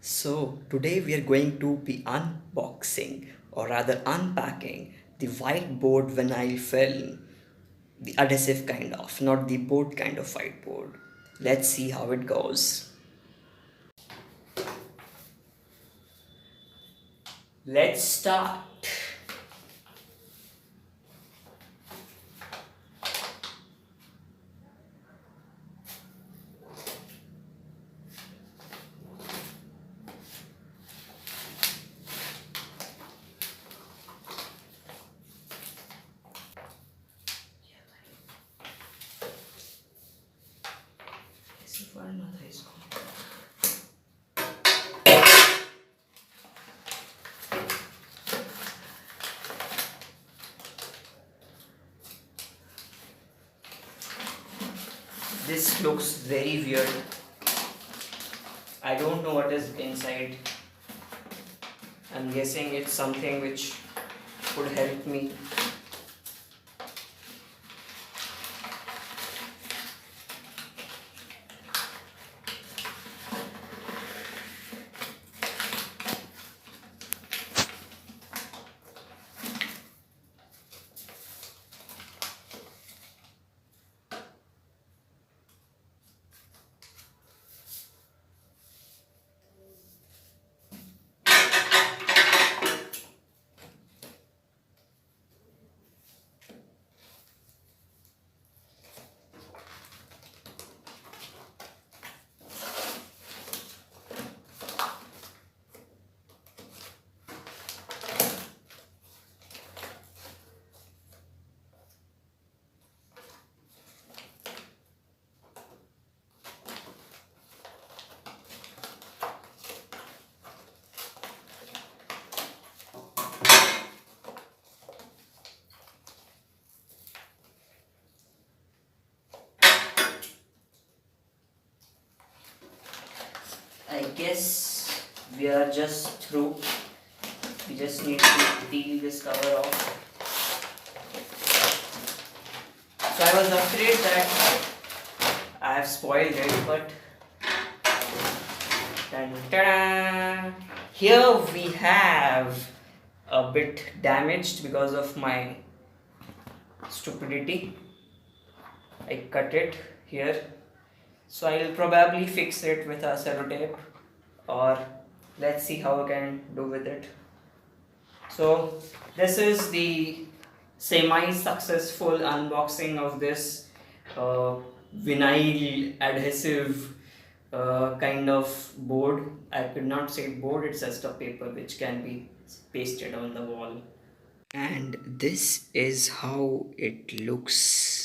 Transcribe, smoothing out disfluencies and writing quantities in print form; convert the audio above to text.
So today we are going to be unboxing or rather unpacking the whiteboard vinyl film, the adhesive kind of, not the board kind of whiteboard. Let's see how it goes. Let's start. This looks very weird. I don't know what is inside. I'm guessing it's something which could help me. I guess we are just through. We just need to peel this cover off. So I was afraid that I have spoiled it, but ta-da! Here we have a bit damaged because of my stupidity. I cut it here, so I'll probably fix it with a sellotape, or let's see how I can do with it. So this is the semi-successful unboxing of this uh, vinyl adhesive kind of board. I could not say board, it's just a paper which can be pasted on the wall. And this is how it looks.